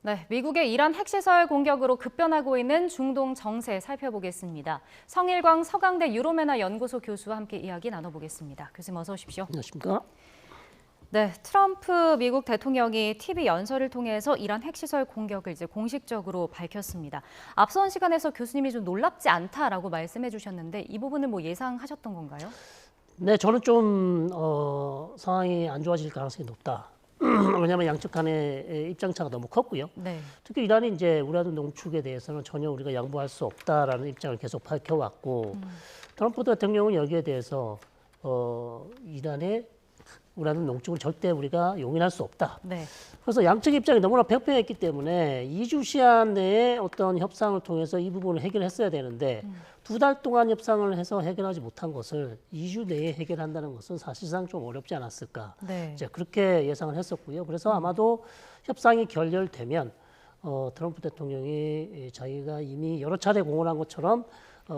네, 미국의 이란 핵시설 공격으로 급변하고 있는 중동 정세 살펴보겠습니다. 성일광 서강대 유로메나 연구소 교수와 함께 이야기 나눠보겠습니다. 교수님 어서 오십시오. 안녕하십니까? 네, 트럼프 미국 대통령이 TV 연설을 통해서 이란 핵시설 공격을 이제 공식적으로 밝혔습니다. 앞선 시간에서 교수님이 좀 놀랍지 않다라고 말씀해 주셨는데 이 부분을 뭐 예상하셨던 건가요? 네, 저는 좀 상황이 안 좋아질 가능성이 높다. 왜냐하면 양측 간의 입장차가 너무 컸고요. 네. 특히 이란이 이제 우라늄 농축에 대해서는 전혀 우리가 양보할 수 없다라는 입장을 계속 밝혀왔고, 트럼프 대통령은 여기에 대해서 이란의 우라늄 농축을 절대 우리가 용인할 수 없다. 네. 그래서 양측 입장이 너무나 팽팽했기 때문에 2주 시한 내에 어떤 협상을 통해서 이 부분을 해결했어야 되는데 2달 동안 협상을 해서 해결하지 못한 것을 2주 내에 해결한다는 것은 사실상 좀 어렵지 않았을까. 네. 이제 그렇게 예상을 했었고요. 그래서 아마도 협상이 결렬되면 트럼프 대통령이 자기가 이미 여러 차례 공언한 것처럼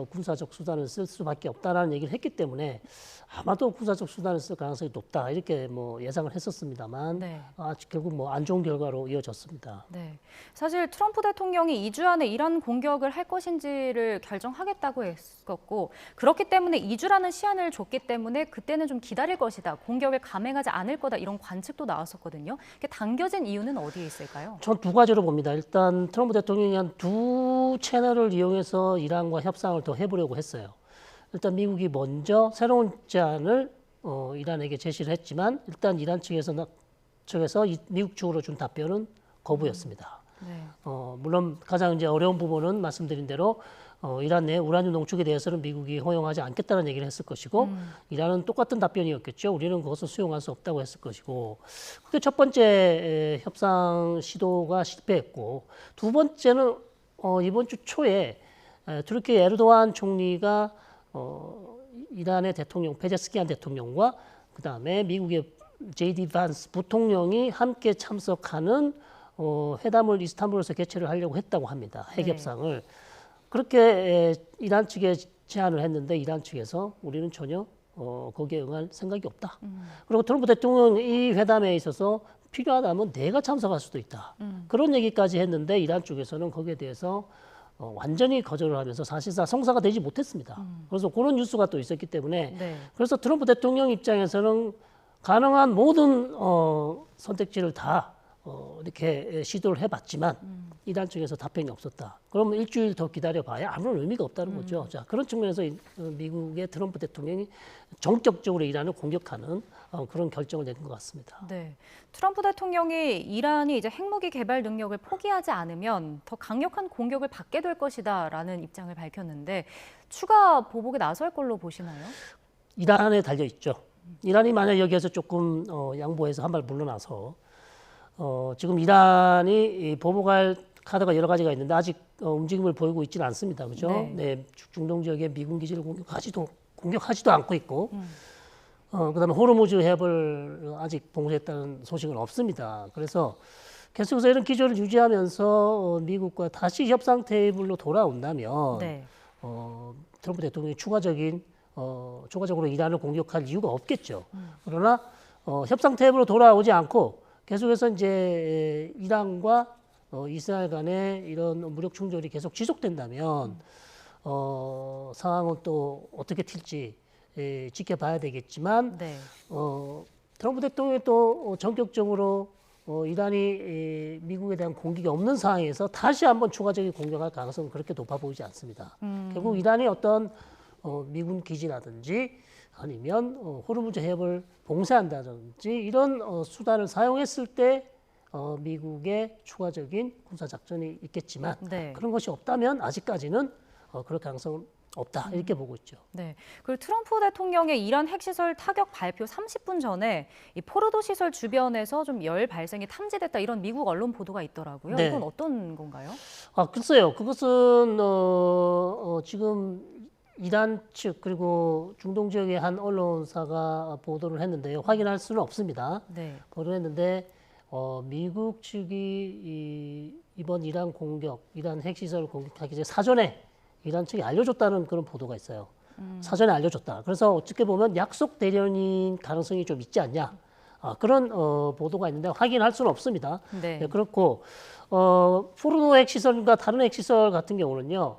군사적 수단을 쓸 수밖에 없다라는 얘기를 했기 때문에 아마도 군사적 수단을 쓸 가능성이 높다 이렇게 뭐 예상을 했었습니다만 네. 결국 뭐 안 좋은 결과로 이어졌습니다. 네, 사실 트럼프 대통령이 2주 안에 이란 공격을 할 것인지를 결정하겠다고 했었고 그렇기 때문에 2주라는 시한을 줬기 때문에 그때는 좀 기다릴 것이다. 공격을 감행하지 않을 거다. 이런 관측도 나왔었거든요. 이게 당겨진 이유는 어디에 있을까요? 전 두 가지로 봅니다. 일단 트럼프 대통령이 한 두 채널을 이용해서 이란과 협상을 더 해보려고 했어요. 일단 미국이 먼저 새로운 제안을 이란에게 제시를 했지만 일단 이란 측에서 미국 측으로 준 답변은 거부였습니다. 네. 물론 가장 이제 어려운 부분은 말씀드린 대로 이란 내 우라늄 농축에 대해서는 미국이 허용하지 않겠다는 얘기를 했을 것이고 이란은 똑같은 답변이었겠죠. 우리는 그것을 수용할 수 없다고 했을 것이고 그게 첫 번째 협상 시도가 실패했고 두 번째는 이번 주 초에 투르키 에르도안 총리가 이란의 대통령 페제스키안 대통령과 그다음에 미국의 JD 반스 부통령이 함께 참석하는 회담을 이스탄불에서 개최를 하려고 했다고 합니다. 핵협상을. 네. 그렇게 이란 측에 제안을 했는데 이란 측에서 우리는 전혀 거기에 응할 생각이 없다. 그리고 트럼프 대통령은 이 회담에 있어서 필요하다면 내가 참석할 수도 있다. 그런 얘기까지 했는데 이란 쪽에서는 거기에 대해서 완전히 거절을 하면서 사실상 성사가 되지 못했습니다. 그래서 그런 뉴스가 또 있었기 때문에 네. 그래서 트럼프 대통령 입장에서는 가능한 모든 선택지를 다 이렇게 시도를 해봤지만 이란 쪽에서 답변이 없었다. 그러면 일주일 더 기다려봐야 아무런 의미가 없다는 거죠. 자, 그런 측면에서 미국의 트럼프 대통령이 정적적으로 이란을 공격하는 그런 결정을 내린 것 같습니다. 네, 트럼프 대통령이 이란이 이제 핵무기 개발 능력을 포기하지 않으면 더 강력한 공격을 받게 될 것이다라는 입장을 밝혔는데 추가 보복에 나설 걸로 보시나요? 이란에 달려 있죠. 이란이 만약 여기에서 조금 양보해서 한 발 물러나서 지금 이란이 보복할 카드가 여러 가지가 있는데 아직 움직임을 보이고 있지는 않습니다. 그죠? 네, 중동 지역의 미군 기지를 공격하지도 않고 있고 그다음에 호르무즈 해협을 아직 봉쇄했다는 소식은 없습니다. 그래서 계속해서 이런 기조를 유지하면서 미국과 다시 협상 테이블로 돌아온다면 네. 트럼프 대통령이 추가적으로 이란을 공격할 이유가 없겠죠. 그러나 협상 테이블로 돌아오지 않고 계속해서 이제 이란과 이스라엘 간의 이런 무력 충돌이 계속 지속된다면 상황은 또 어떻게 튈지 지켜봐야 되겠지만 네. 트럼프 대통령이 또 전격적으로 이란이 미국에 대한 공격이 없는 상황에서 다시 한번 추가적인 공격할 가능성은 그렇게 높아 보이지 않습니다. 결국 이란이 어떤 미군 기지라든지 아니면 호르무즈 해협을 봉쇄한다든지 이런 수단을 사용했을 때 미국의 추가적인 군사 작전이 있겠지만 네. 그런 것이 없다면 아직까지는 그럴 가능성은 없다 이렇게 보고 있죠. 네. 그리고 트럼프 대통령의 이란 핵시설 타격 발표 30분 전에 이 포르도 시설 주변에서 좀 열 발생이 탐지됐다 이런 미국 언론 보도가 있더라고요. 네. 이건 어떤 건가요? 글쎄요. 그것은 지금 이란 측 그리고 중동 지역의 한 언론사가 보도를 했는데요. 확인할 수는 없습니다. 네. 보도를 했는데 미국 측이 이번 이란 핵시설 공격하기 전에 사전에 이란 측이 알려줬다는 그런 보도가 있어요. 사전에 알려줬다. 그래서 어떻게 보면 약속 대련인 가능성이 좀 있지 않냐. 그런 보도가 있는데 확인할 수는 없습니다. 네. 네, 그렇고 포르도 핵시설과 다른 핵시설 같은 경우는요.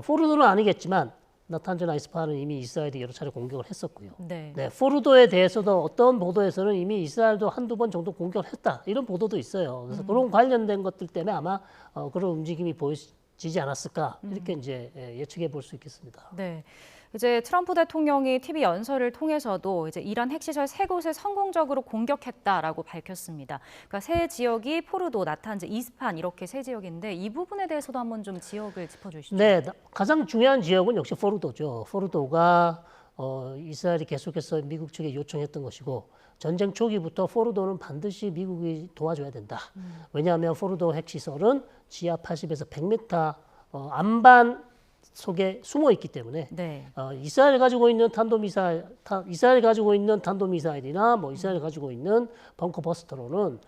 포르도는 아니겠지만 나탄즈나 이스파한은 이미 이스라엘이 여러 차례 공격을 했었고요. 네. 네, 포르도에 대해서도 어떤 보도에서는 이미 이스라엘도 한두 번 정도 공격을 했다. 이런 보도도 있어요. 그래서 그런 관련된 것들 때문에 아마 그런 움직임이 보이지 않았을까 이렇게 이제 예측해 볼 수 있겠습니다. 네. 이제 트럼프 대통령이 TV 연설을 통해서도 이제 이란 핵시설 3곳을 성공적으로 공격했다라고 밝혔습니다. 그러니까 세 지역이 포르도, 나탄즈, 이스파한 이렇게 세 지역인데 이 부분에 대해서도 한번 좀 지역을 짚어주시죠. 네, 가장 중요한 지역은 역시 포르도죠. 포르도가 이스라엘이 계속해서 미국 측에 요청했던 것이고 전쟁 초기부터 포르도는 반드시 미국이 도와줘야 된다. 왜냐하면 포르도 핵시설은 지하 80에서 100m 안반 속에 숨어 있기 때문에 네. 이스라엘 가지고 있는 이스라엘 가지고 있는 탄도미사일이나 뭐 이스라엘 가지고 있는 벙커 버스터로는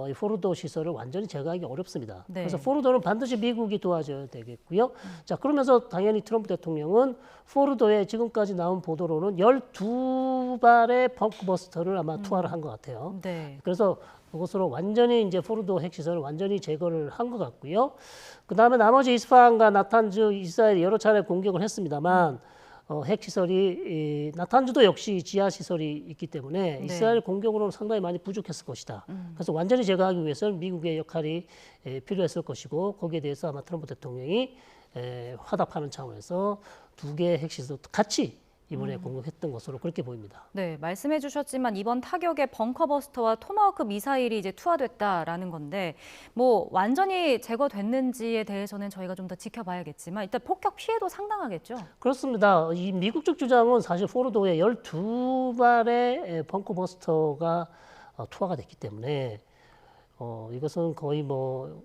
이 포르도 시설을 완전히 제거하기 어렵습니다. 네. 그래서 포르도는 반드시 미국이 도와줘야 되겠고요. 자, 그러면서 당연히 트럼프 대통령은 포르도에 지금까지 나온 보도로는 12발의 벙커 버스터를 아마 투하를 한 것 같아요. 네. 그래서 그것으로 완전히 이제 포르도 핵시설을 완전히 제거를 한 것 같고요. 그 다음에 나머지 이스파한과 나탄즈 이스라엘이 여러 차례 공격을 했습니다만 핵시설이 나탄즈도 역시 지하 시설이 있기 때문에 네. 이스라엘 공격으로는 상당히 많이 부족했을 것이다. 그래서 완전히 제거하기 위해서는 미국의 역할이 필요했을 것이고 거기에 대해서 아마 트럼프 대통령이 화답하는 차원에서 2개의 핵시설도 같이 이번에 공격했던 것으로 그렇게 보입니다. 네, 말씀해 주셨지만 이번 타격에 벙커버스터와 토마호크 미사일이 이제 투하됐다라는 건데 뭐 완전히 제거됐는지에 대해서는 저희가 좀 더 지켜봐야겠지만 일단 폭격 피해도 상당하겠죠? 그렇습니다. 이 미국 측 주장은 사실 포르도에 12발의 벙커버스터가 투하가 됐기 때문에 이것은 거의 뭐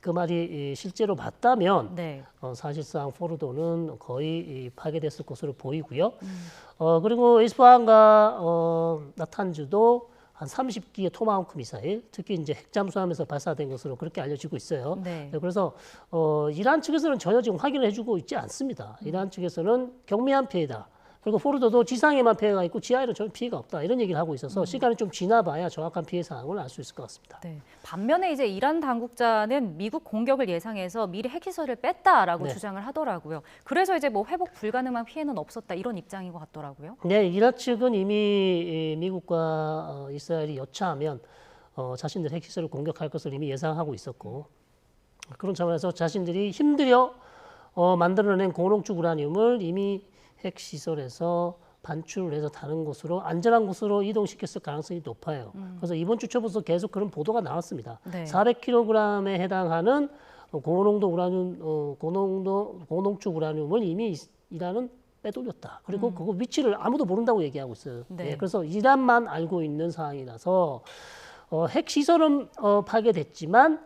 그 말이 실제로 맞다면 네. 사실상 포르도는 거의 파괴됐을 것으로 보이고요. 그리고 이스파한과 나탄즈도 한 30기의 토마호크 미사일, 특히 이제 핵잠수함에서 발사된 것으로 그렇게 알려지고 있어요. 네. 그래서 이란 측에서는 전혀 지금 확인을 해주고 있지 않습니다. 이란 측에서는 경미한 피해다. 그리고 포르도도 지상에만 피해가 있고 지하에는 전혀 피해가 없다. 이런 얘기를 하고 있어서 시간이 좀 지나봐야 정확한 피해 사항을 알 수 있을 것 같습니다. 네. 반면에 이제 이란 당국자는 미국 공격을 예상해서 미리 핵시설을 뺐다라고 네. 주장을 하더라고요. 그래서 이제 뭐 회복 불가능한 피해는 없었다 이런 입장인 것 같더라고요. 네, 이란 측은 이미 미국과 이스라엘이 여차하면 자신들 핵시설을 공격할 것을 이미 예상하고 있었고 그런 차원에서 자신들이 힘들여 만들어낸 고농축 우라늄을 이미 핵시설에서 반출을 해서 다른 곳으로 안전한 곳으로 이동시켰을 가능성이 높아요. 그래서 이번 주 초부터 계속 그런 보도가 나왔습니다. 네. 400kg에 해당하는 고농도 우라늄, 고농축 우라늄을 이미 이란은 빼돌렸다. 그리고 그거 위치를 아무도 모른다고 얘기하고 있어요. 네. 네, 그래서 이란만 알고 있는 상황이라서 핵시설은 파괴됐지만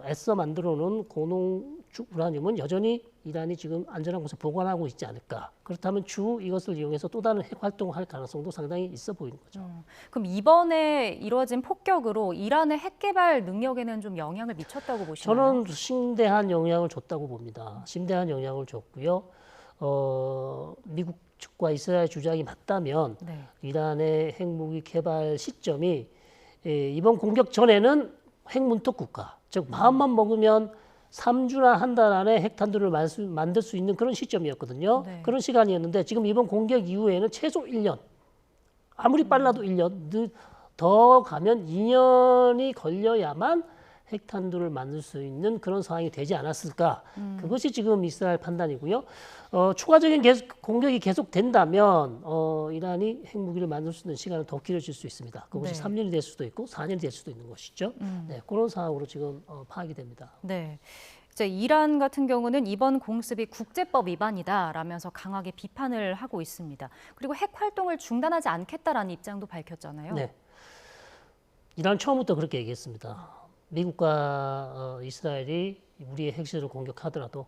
애써 만들어놓은 고농축 우라늄은 여전히 이란이 지금 안전한 곳에 보관하고 있지 않을까. 그렇다면 추후 이것을 이용해서 또 다른 핵 활동을 할 가능성도 상당히 있어 보이는 거죠. 그럼 이번에 이루어진 폭격으로 이란의 핵 개발 능력에는 좀 영향을 미쳤다고 보시나요? 저는 심대한 영향을 줬다고 봅니다. 심대한 영향을 줬고요. 미국 측과 이스라엘 주장이 맞다면 네. 이란의 핵무기 개발 시점이 이번 공격 전에는 핵문턱 국가, 즉 마음만 먹으면 3주나 한 달 안에 핵탄두를 만들 수 있는 그런 시점이었거든요. 네. 그런 시간이었는데 지금 이번 공격 이후에는 최소 1년, 아무리 빨라도 1년, 더 가면 2년이 걸려야만 핵탄두를 만들 수 있는 그런 상황이 되지 않았을까. 그것이 지금 이스라엘 판단이고요. 추가적인 공격이 계속된다면 이란이 핵무기를 만들 수 있는 시간은 더 길어질 수 있습니다. 그것이 네. 3년이 될 수도 있고 4년이 될 수도 있는 것이죠. 네, 그런 상황으로 지금 파악이 됩니다. 네. 이제 이란 같은 경우는 이번 공습이 국제법 위반이다라면서 강하게 비판을 하고 있습니다. 그리고 핵 활동을 중단하지 않겠다라는 입장도 밝혔잖아요. 네. 이란 처음부터 그렇게 얘기했습니다. 미국과 이스라엘이 우리의 핵시설을 공격하더라도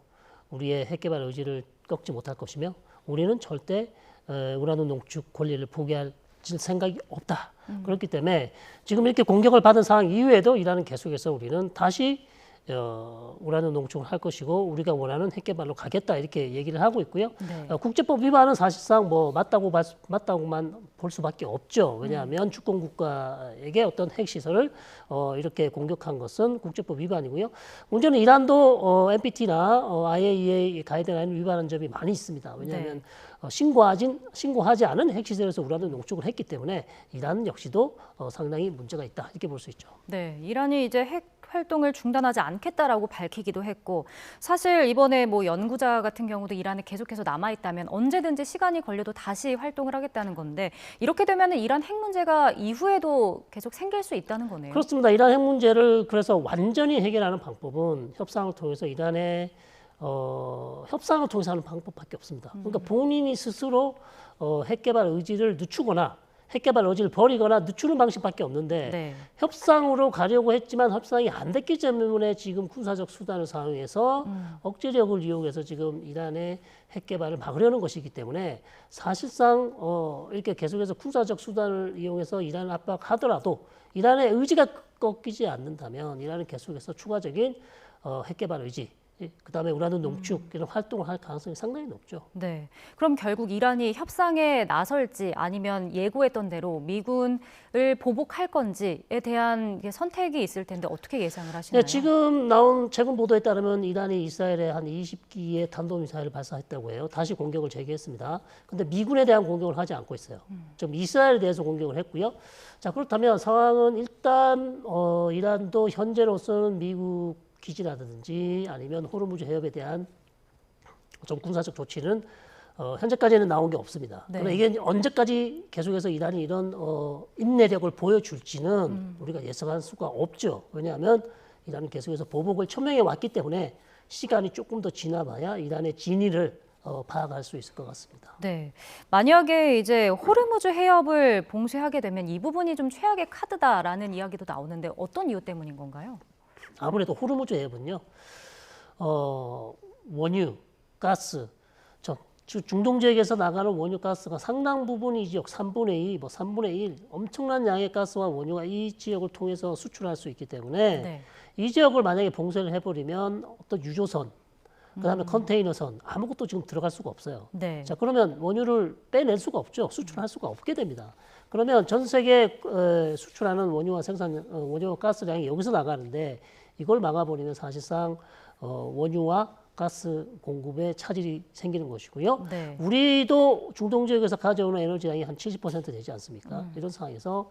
우리의 핵 개발 의지를 꺾지 못할 것이며 우리는 절대 우라늄 농축 권리를 포기할 생각이 없다. 그렇기 때문에 지금 이렇게 공격을 받은 상황 이후에도 이란은 계속해서 우리는 다시 우라늄 농축을 할 것이고 우리가 원하는 핵 개발로 가겠다 이렇게 얘기를 하고 있고요. 네. 국제법 위반은 사실상 뭐 맞다고만 볼 수밖에 없죠. 왜냐하면 주권 국가에게 어떤 핵 시설을 이렇게 공격한 것은 국제법 위반이고요. 문제는 이란도 NPT나 IAEA 가이드라인을 위반한 점이 많이 있습니다. 왜냐하면 신고하지 않은 핵 시설에서 우라늄 농축을 했기 때문에 이란 역시도 상당히 문제가 있다 이렇게 볼 수 있죠. 네, 이란이 이제 핵 활동을 중단하지 않겠다라고 밝히기도 했고 사실 이번에 뭐 연구자 같은 경우도 이란에 계속해서 남아 있다면 언제든지 시간이 걸려도 다시 활동을 하겠다는 건데 이렇게 되면은 이란 핵 문제가 이후에도 계속 생길 수 있다는 거네요. 그렇습니다. 이란 핵 문제를 그래서 완전히 해결하는 방법은 협상을 통해서 이란의 협상을 통해서 하는 방법밖에 없습니다. 그러니까 본인이 스스로 핵 개발 의지를 늦추거나 핵 개발 의지를 버리거나 늦추는 방식밖에 없는데 네. 협상으로 가려고 했지만 협상이 안 됐기 때문에 지금 군사적 수단을 사용해서 억제력을 이용해서 지금 이란의 핵 개발을 막으려는 것이기 때문에 사실상 이렇게 계속해서 군사적 수단을 이용해서 이란을 압박하더라도 이란의 의지가 꺾이지 않는다면 이란은 계속해서 추가적인 핵 개발 의지 그다음에 우라늄 농축 이런 활동을 할 가능성이 상당히 높죠. 네. 그럼 결국 이란이 협상에 나설지 아니면 예고했던 대로 미군을 보복할 건지에 대한 선택이 있을 텐데 어떻게 예상을 하시나요? 네, 지금 나온 최근 보도에 따르면 이란이 이스라엘에 한 20기의 탄도미사일을 발사했다고 해요. 다시 공격을 재개했습니다. 근데 미군에 대한 공격을 하지 않고 있어요. 좀 이스라엘에 대해서 공격을 했고요. 자, 그렇다면 상황은 일단 이란도 현재로서는 미국 기지라든지 아니면 호르무즈 해협에 대한 좀 군사적 조치는 현재까지는 나온 게 없습니다. 네. 그러나 이게 언제까지 계속해서 이란이 이런 인내력을 보여줄지는 우리가 예상할 수가 없죠. 왜냐하면 이란은 계속해서 보복을 천명해 왔기 때문에 시간이 조금 더 지나봐야 이란의 진위를 파악할 수 있을 것 같습니다. 네. 만약에 이제 호르무즈 해협을 봉쇄하게 되면 이 부분이 좀 최악의 카드다라는 이야기도 나오는데 어떤 이유 때문인 건가요? 아무래도 호르무즈 해협은요, 원유, 가스, 중동 지역에서 나가는 원유 가스가 상당 부분 이 지역 3분의 2, 뭐 3분의 1 엄청난 양의 가스와 원유가 이 지역을 통해서 수출할 수 있기 때문에 네. 이 지역을 만약에 봉쇄를 해버리면 어떤 유조선, 그다음에 컨테이너선 아무것도 지금 들어갈 수가 없어요. 네. 자, 그러면 원유를 빼낼 수가 없죠. 수출할 수가 없게 됩니다. 그러면 전 세계 수출하는 원유와 가스량이 여기서 나가는데 이걸 막아버리면 사실상 원유와 가스 공급에 차질이 생기는 것이고요. 네. 우리도 중동 지역에서 가져오는 에너지량이 한 70% 되지 않습니까? 이런 상황에서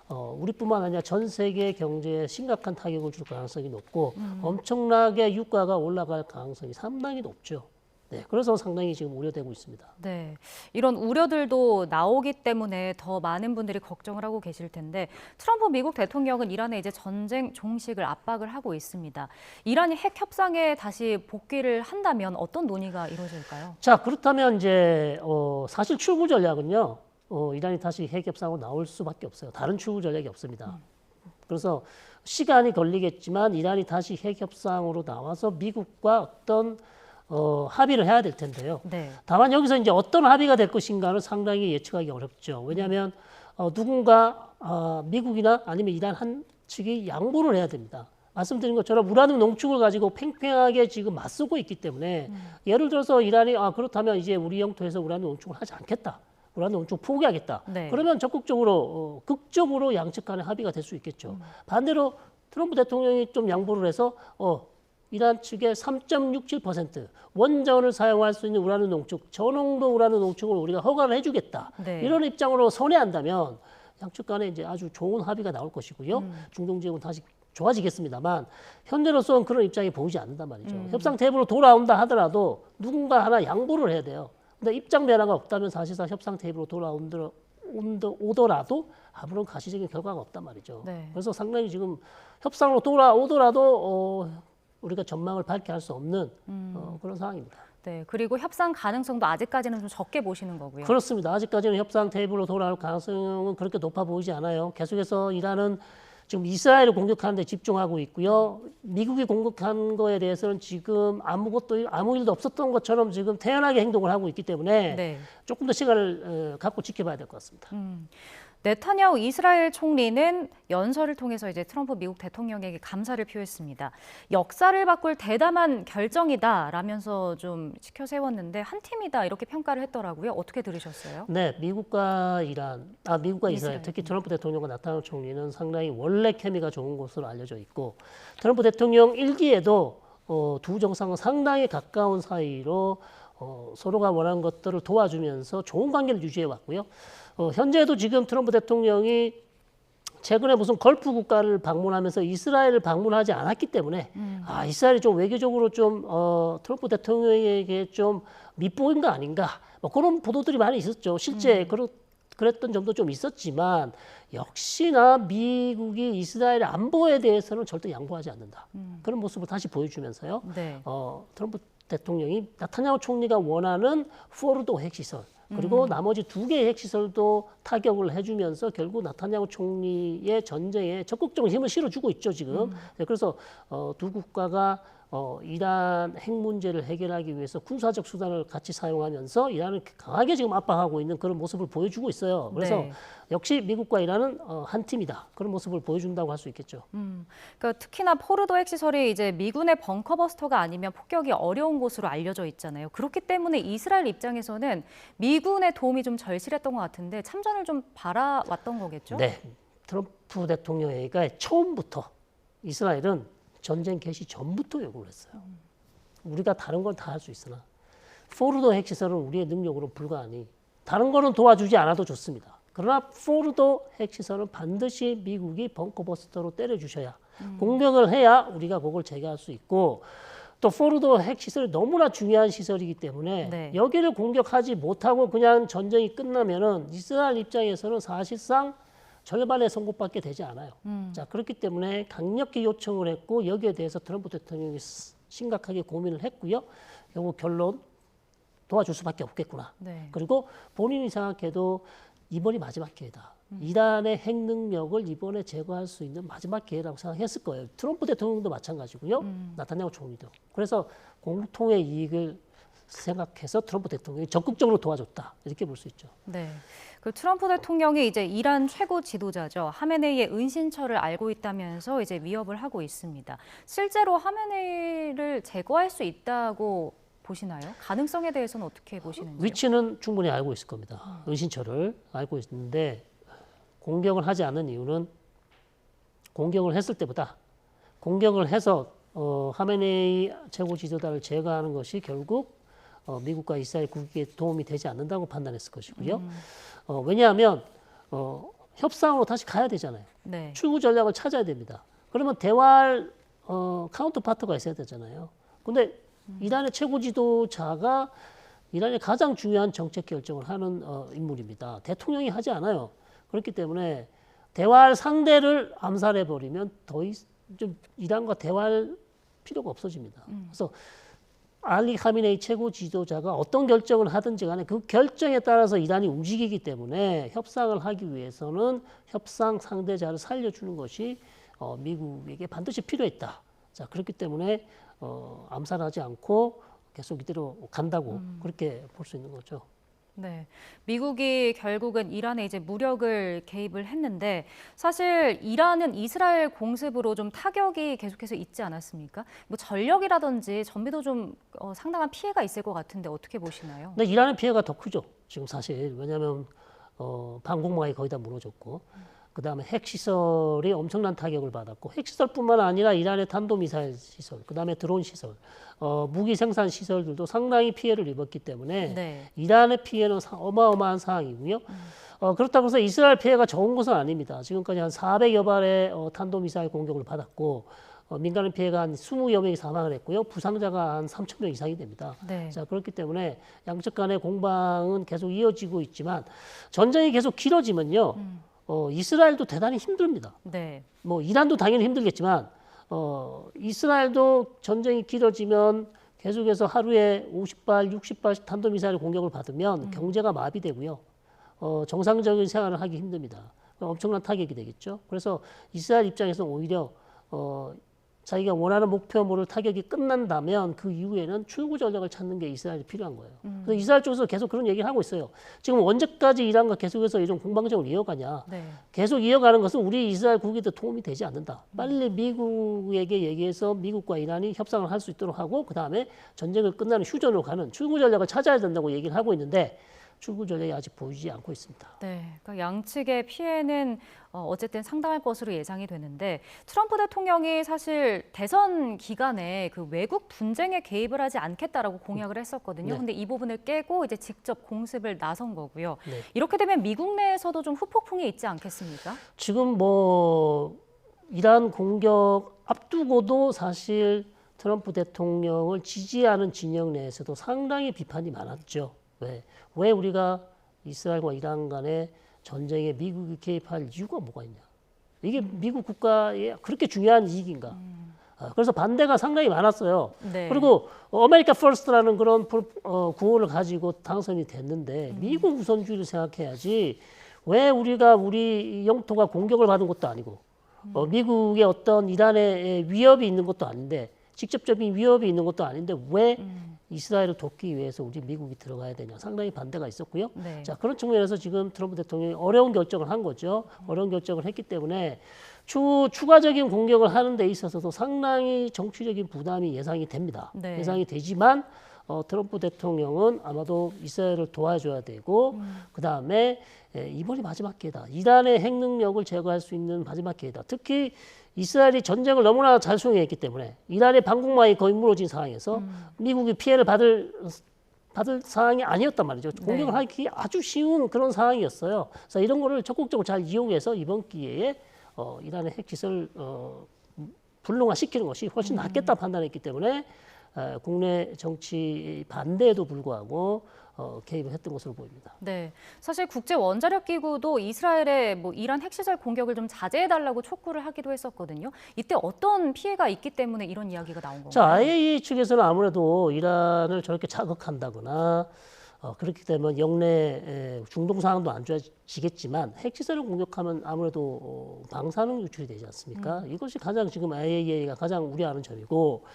우리뿐만 아니라 전 세계 경제에 심각한 타격을 줄 가능성이 높고 엄청나게 유가가 올라갈 가능성이 상당히 높죠. 네, 그래서 상당히 지금 우려되고 있습니다. 네, 이런 우려들도 나오기 때문에 더 많은 분들이 걱정을 하고 계실 텐데 트럼프 미국 대통령은 이란의 이제 전쟁 종식을 압박을 하고 있습니다. 이란이 핵 협상에 다시 복귀를 한다면 어떤 논의가 이루어질까요? 자, 그렇다면 이제 사실 출구 전략은요. 이란이 다시 핵 협상으로 나올 수밖에 없어요. 다른 출구 전략이 없습니다. 그래서 시간이 걸리겠지만 이란이 다시 핵 협상으로 나와서 미국과 어떤 합의를 해야 될 텐데요. 네. 다만 여기서 이제 어떤 합의가 될 것인가는 상당히 예측하기 어렵죠. 왜냐하면 누군가 미국이나 아니면 이란 한 측이 양보를 해야 됩니다. 말씀드린 것처럼 우라늄 농축을 가지고 팽팽하게 지금 맞서고 있기 때문에 예를 들어서 이란이 그렇다면 이제 우리 영토에서 우라늄 농축을 하지 않겠다. 우라늄 농축 포기하겠다. 네. 그러면 적극적으로 극적으로 양측 간의 합의가 될 수 있겠죠. 반대로 트럼프 대통령이 좀 양보를 해서 이란 측의 3.67% 원전을 사용할 수 있는 우라늄 농축, 저농도 우라늄 농축을 우리가 허가를 해주겠다. 네. 이런 입장으로 선회한다면 양측 간에 이제 아주 좋은 합의가 나올 것이고요. 중동 지역은 다시 좋아지겠습니다만 현재로서는 그런 입장이 보이지 않는단 말이죠. 협상 테이블로 돌아온다 하더라도 누군가 하나 양보를 해야 돼요. 근데 입장 변화가 없다면 사실상 협상 테이블로 오더라도 아무런 가시적인 결과가 없단 말이죠. 네. 그래서 상당히 지금 협상으로 돌아오더라도 우리가 전망을 밝게 할 수 없는 그런 상황입니다. 네, 그리고 협상 가능성도 아직까지는 좀 적게 보시는 거고요. 그렇습니다. 아직까지는 협상 테이블로 돌아올 가능성은 그렇게 높아 보이지 않아요. 계속해서 이란은 지금 이스라엘을 공격하는 데 집중하고 있고요. 미국이 공격한 거에 대해서는 지금 아무 일도 없었던 것처럼 지금 태연하게 행동을 하고 있기 때문에 네. 조금 더 시간을 갖고 지켜봐야 될 것 같습니다. 네타냐후 이스라엘 총리는 연설을 통해서 이제 트럼프 미국 대통령에게 감사를 표했습니다. 역사를 바꿀 대담한 결정이다라면서 좀 치켜 세웠는데 한 팀이다 이렇게 평가를 했더라고요. 어떻게 들으셨어요? 네, 미국과 이스라엘, 이스라엘. 특히 트럼프 대통령과 나타나는 총리는 상당히 원래 케미가 좋은 것으로 알려져 있고 트럼프 대통령 일기에도 두 정상은 상당히 가까운 사이로 서로가 원하는 것들을 도와주면서 좋은 관계를 유지해 왔고요. 현재도 지금 트럼프 대통령이 최근에 무슨 걸프 국가를 방문하면서 이스라엘을 방문하지 않았기 때문에 이스라엘이 좀 외교적으로 좀 트럼프 대통령에게 좀 밑보인 거 아닌가 뭐 그런 보도들이 많이 있었죠. 실제 그랬던 점도 좀 있었지만 역시나 미국이 이스라엘 안보에 대해서는 절대 양보하지 않는다. 그런 모습을 다시 보여주면서요. 네. 트럼프 대통령이 나타냐후 총리가 원하는 포르도 핵시설 그리고 나머지 2개의 핵시설도 타격을 해주면서 결국 나타냐후 총리의 전쟁에 적극적인 힘을 실어주고 있죠 지금. 네, 그래서 두 국가가 이란 핵 문제를 해결하기 위해서 군사적 수단을 같이 사용하면서 이란을 강하게 지금 압박하고 있는 그런 모습을 보여주고 있어요. 그래서 네. 역시 미국과 이란은 한 팀이다. 그런 모습을 보여준다고 할 수 있겠죠. 그러니까 특히나 포르도 핵시설이 이제 미군의 벙커버스터가 아니면 폭격이 어려운 곳으로 알려져 있잖아요. 그렇기 때문에 이스라엘 입장에서는 미군의 도움이 좀 절실했던 것 같은데 참전을 좀 바라왔던 거겠죠? 네, 트럼프 대통령에게 처음부터 이스라엘은 전쟁 개시 전부터 요구를 했어요. 우리가 다른 건 다 할 수 있으나 포르도 핵시설은 우리의 능력으로 불가하니 다른 거는 도와주지 않아도 좋습니다. 그러나 포르도 핵시설은 반드시 미국이 벙커버스터로 때려주셔야 공격을 해야 우리가 그걸 제거할 수 있고 또 포르도 핵시설이 너무나 중요한 시설이기 때문에 네. 여기를 공격하지 못하고 그냥 전쟁이 끝나면은 이스라엘 입장에서는 사실상 절반의 선고받게 되지 않아요. 자, 그렇기 때문에 강력히 요청을 했고 여기에 대해서 트럼프 대통령이 심각하게 고민을 했고요. 결국 결론 도와줄 수밖에 없겠구나. 네. 그리고 본인이 생각해도 이번이 마지막 기회다. 이란의 핵 능력을 이번에 제거할 수 있는 마지막 기회라고 생각했을 거예요. 트럼프 대통령도 마찬가지고요. 나타냐후 총리도. 그래서 공통의 이익을 생각해서 트럼프 대통령이 적극적으로 도와줬다. 이렇게 볼 수 있죠. 네. 그 트럼프 대통령이 이제 이란 최고 지도자죠. 하메네이의 은신처를 알고 있다면서 이제 위협을 하고 있습니다. 실제로 하메네이를 제거할 수 있다고 보시나요? 가능성에 대해서는 어떻게 보시는지요? 위치는 충분히 알고 있을 겁니다. 은신처를 알고 있는데 공격을 하지 않는 이유는 공격을 했을 때보다 공격을 해서 하메네이 최고 지도자를 제거하는 것이 결국 미국과 이스라엘 국익에 도움이 되지 않는다고 판단했을 것이고요. 왜냐하면 협상으로 다시 가야 되잖아요. 네. 출구 전략을 찾아야 됩니다. 그러면 대화할 카운터 파트가 있어야 되잖아요. 근데 이란의 최고 지도자가 이란의 가장 중요한 정책 결정을 하는 인물입니다. 대통령이 하지 않아요. 그렇기 때문에 대화할 상대를 암살해 버리면 좀 이란과 대화할 필요가 없어집니다. 그래서 알리 카미네이 최고 지도자가 어떤 결정을 하든지 간에 그 결정에 따라서 이란이 움직이기 때문에 협상을 하기 위해서는 협상 상대자를 살려주는 것이 미국에게 반드시 필요했다. 자, 그렇기 때문에 암살하지 않고 계속 이대로 간다고 그렇게 볼 수 있는 거죠. 네, 미국이 결국은 이란에 이제 무력을 개입을 했는데 사실 이란은 이스라엘 공습으로 좀 타격이 계속해서 있지 않았습니까? 뭐 전력이라든지 전비도 좀 상당한 피해가 있을 것 같은데 어떻게 보시나요? 근데 이란의 피해가 더 크죠. 지금 사실 왜냐하면 방공망이 거의 다 무너졌고 그다음에 핵시설이 엄청난 타격을 받았고 핵시설뿐만 아니라 이란의 탄도미사일 시설, 그다음에 드론 시설, 무기 생산 시설들도 상당히 피해를 입었기 때문에 네. 이란의 피해는 어마어마한 상황이고요. 그렇다고 해서 이스라엘 피해가 적은 것은 아닙니다. 지금까지 한 400여 발의 탄도미사일 공격을 받았고 민간인 피해가 한 20여 명이 사망을 했고요. 부상자가 한 3천 명 이상이 됩니다. 네. 자, 그렇기 때문에 양측 간의 공방은 계속 이어지고 있지만 전쟁이 계속 길어지면요. 이스라엘도 대단히 힘듭니다. 네. 뭐 이란도 당연히 힘들겠지만 이스라엘도 전쟁이 길어지면 계속해서 하루에 50발, 60발씩 탄도미사일 공격을 받으면 경제가 마비되고요. 정상적인 생활을 하기 힘듭니다. 엄청난 타격이 되겠죠. 그래서 이스라엘 입장에서는 오히려 자기가 원하는 목표물을 타격이 끝난다면 그 이후에는 출구 전략을 찾는 게 이스라엘이 필요한 거예요. 그래서 이스라엘 쪽에서 계속 그런 얘기를 하고 있어요. 지금 언제까지 이란과 계속해서 이런 공방전을 이어가냐. 네. 계속 이어가는 것은 우리 이스라엘 국익에도 도움이 되지 않는다. 빨리 미국에게 얘기해서 미국과 이란이 협상을 할 수 있도록 하고 그다음에 전쟁을 끝나는 휴전으로 가는 출구 전략을 찾아야 된다고 얘기를 하고 있는데 출구 전략이 아직 보이지 않고 있습니다. 네, 그러니까 양측의 피해는 어쨌든 상당할 것으로 예상이 되는데 트럼프 대통령이 사실 대선 기간에 그 외국 분쟁에 개입을 하지 않겠다라고 공약을 했었거든요. 네. 근데 이 부분을 깨고 이제 직접 공습을 나선 거고요. 네. 이렇게 되면 미국 내에서도 좀 후폭풍이 있지 않겠습니까? 지금 뭐 이란 공격 앞두고도 사실 트럼프 대통령을 지지하는 진영 내에서도 상당히 비판이 많았죠. 왜 우리가 이스라엘과 이란 간의 전쟁에 미국이 개입할 이유가 뭐가 있냐? 이게 미국 국가의 그렇게 중요한 이익인가? 그래서 반대가 상당히 많았어요. 네. 그리고 아메리카 퍼스트라는 그런 구호를 가지고 당선이 됐는데 미국 우선주의를 생각해야지 왜 우리가 우리 영토가 공격을 받은 것도 아니고 미국의 어떤 이란의 위협이 있는 것도 아닌데 직접적인 위협이 있는 것도 아닌데 왜 이스라엘을 돕기 위해서 우리 미국이 들어가야 되냐 상당히 반대가 있었고요. 네. 자 그런 측면에서 지금 트럼프 대통령이 어려운 결정을 한 거죠. 어려운 결정을 했기 때문에 추가적인 공격을 하는 데 있어서도 상당히 정치적인 부담이 예상이 됩니다. 네. 예상이 되지만 트럼프 대통령은 아마도 이스라엘을 도와줘야 되고 그다음에 이번이 마지막 기회다. 이란의 핵 능력을 제거할 수 있는 마지막 기회다. 특히 이스라엘이 전쟁을 너무나 잘 수행했기 때문에 이란의 방공망이 거의 무너진 상황에서 미국이 피해를 받을 상황이 아니었단 말이죠. 공격을 하기 아주 쉬운 그런 상황이었어요. 그래서 이런 거를 적극적으로 잘 이용해서 이번 기회에 이란의 핵 기술을 불능화시키는 것이 훨씬 낫겠다 판단했기 때문에 국내 정치 반대에도 불구하고 개입을 했던 것으로 보입니다. 네, 사실 국제 원자력 기구도 이스라엘의 뭐 이란 핵시설 공격을 좀 자제해달라고 촉구를 하기도 했었거든요. 이때 어떤 피해가 있기 때문에 이런 이야기가 나온 건가요? 자, IAEA 측에서는 아무래도 이란을 저렇게 자극한다거나 그렇게 되면 영내 중동 상황도 안 좋아지겠지만 핵시설을 공격하면 아무래도 방사능 유출이 되지 않습니까? 이것이 가장 지금 IAEA가 가장 우려하는 점이고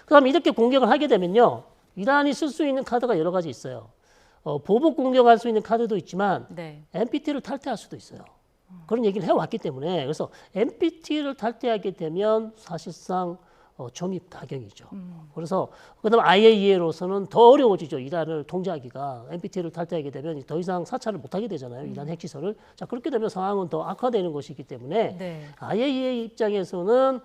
그다음에 이렇게 공격을 하게 되면요. 이란이 쓸 수 있는 카드가 여러 가지 있어요. 보복 공격할 수 있는 카드도 있지만 네. NPT를 탈퇴할 수도 있어요. 그런 얘기를 해왔기 때문에 그래서 NPT를 탈퇴하게 되면 사실상 점입 가경이죠. 그래서 그다음 IAEA로서는 더 어려워지죠. 이란을 통제하기가 NPT를 탈퇴하게 되면 더 이상 사찰을 못하게 되잖아요. 이란 핵시설을. 자 그렇게 되면 상황은 더 악화되는 것이기 때문에 네. IAEA 입장에서는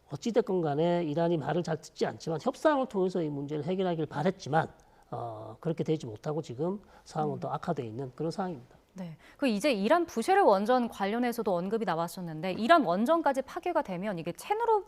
어찌됐건 간에 이란이 말을 잘 듣지 않지만 협상을 통해서 이 문제를 해결하길 바랬지만 그렇게 되지 못하고 지금 상황은 더 악화되어 있는 그런 상황입니다. 네, 그 이제 이란 부셰르 원전 관련해서도 언급이 나왔었는데 이란 원전까지 파괴가 되면 이게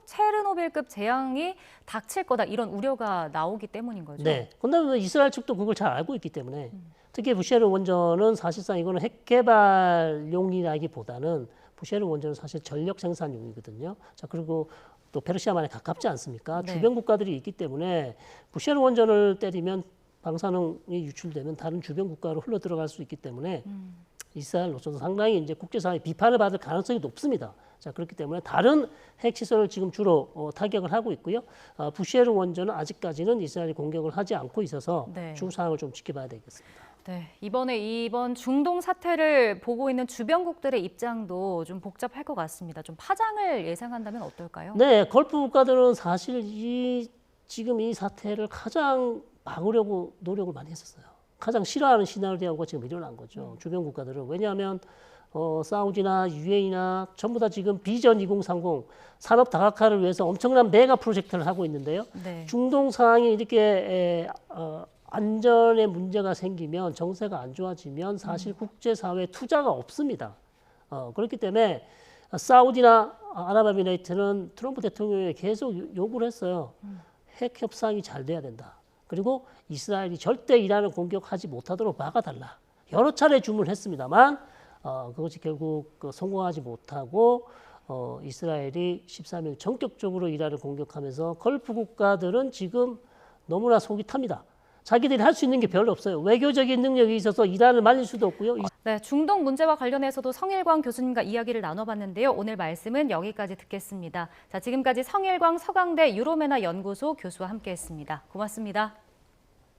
체르노빌급 재앙이 닥칠 거다 이런 우려가 나오기 때문인 거죠. 네. 그런데 이스라엘 측도 그걸 잘 알고 있기 때문에 특히 부셰르 원전은 사실상 이거는 핵 개발용이라기보다는 부셰르 원전은 사실 전력 생산용이거든요. 자 그리고 또 페르시아만에 가깝지 않습니까? 네. 주변 국가들이 있기 때문에 부셰르 원전을 때리면 방사능이 유출되면 다른 주변 국가로 흘러 들어갈 수 있기 때문에 이스라엘로서도 상당히 이제 국제사회의 비판을 받을 가능성이 높습니다. 자 그렇기 때문에 다른 핵시설을 지금 주로 타격을 하고 있고요. 부셰르 원전은 아직까지는 이스라엘이 공격을 하지 않고 있어서 네. 추후 상황을 좀 지켜봐야 되겠습니다. 네, 이번 중동 사태를 보고 있는 주변국들의 입장도 좀 복잡할 것 같습니다. 좀 파장을 예상한다면 어떨까요? 네, 걸프 국가들은 사실 지금 이 사태를 가장 막으려고 노력을 많이 했었어요. 가장 싫어하는 시나리오가 지금 일어난 거죠. 주변 국가들은. 왜냐하면 사우디나 UAE나 전부 다 지금 비전 2030 산업 다각화를 위해서 엄청난 메가 프로젝트를 하고 있는데요. 네. 중동 상황이 이렇게 안전에 문제가 생기면 정세가 안 좋아지면 사실 국제사회에 투자가 없습니다. 그렇기 때문에 사우디나 아랍에미레이트는 트럼프 대통령이 계속 요구를 했어요. 핵 협상이 잘 돼야 된다. 그리고 이스라엘이 절대 이란을 공격하지 못하도록 막아달라. 여러 차례 주문했습니다만 그것이 결국 성공하지 못하고 이스라엘이 13일 전격적으로 이란을 공격하면서 걸프 국가들은 지금 너무나 속이 탑니다. 자기들이 할 수 있는 게 별로 없어요. 외교적인 능력이 있어서 이란을 말릴 수도 없고요. 네, 중동 문제와 관련해서도 성일광 교수님과 이야기를 나눠봤는데요. 오늘 말씀은 여기까지 듣겠습니다. 자, 지금까지 성일광 서강대 유로메나 연구소 교수와 함께했습니다. 고맙습니다.